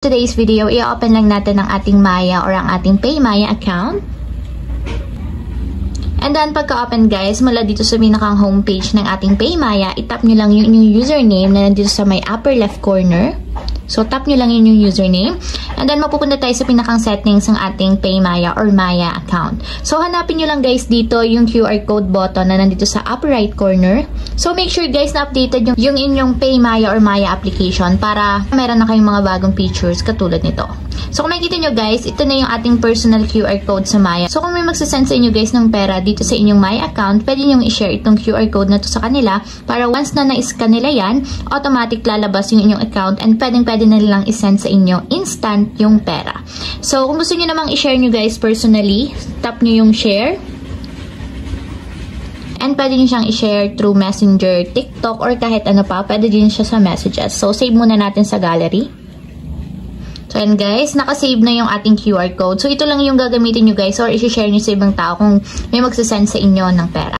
Today's video, i-open lang natin ang ating Maya or ang ating PayMaya account. And then, pagka-open guys, mula dito sa pinakang homepage ng ating PayMaya, itap nyo lang yung username na nandito sa may upper left corner. So, tap nyo lang yun yung username. And then, mapupunta tayo sa pinakang settings ng ating PayMaya or Maya account. So, hanapin nyo lang guys dito yung QR code button na nandito sa upper right corner. So, make sure guys na updated yung inyong PayMaya or Maya application para meron na kayong mga bagong features katulad nito. So, kung makikita nyo guys, ito na yung ating personal QR code sa Maya. So, kung may magsasend sa inyo guys ng pera dito sa inyong Maya account, pwede nyo i-share itong QR code na to sa kanila para once na na-scan nila yan, automatic lalabas yung inyong account and pwede na nilang isend sa inyo instant yung pera. So, kung gusto nyo namang i-share nyo guys personally, tap nyo yung share. And pwede nyo siyang i-share through Messenger, TikTok, or kahit ano pa. Pwede din siya sa messages. So, save muna natin sa gallery. So, and guys, nakasave na yung ating QR code. So, ito lang yung gagamitin nyo guys or i-share nyo sa ibang tao kung may magsasend sa inyo ng pera.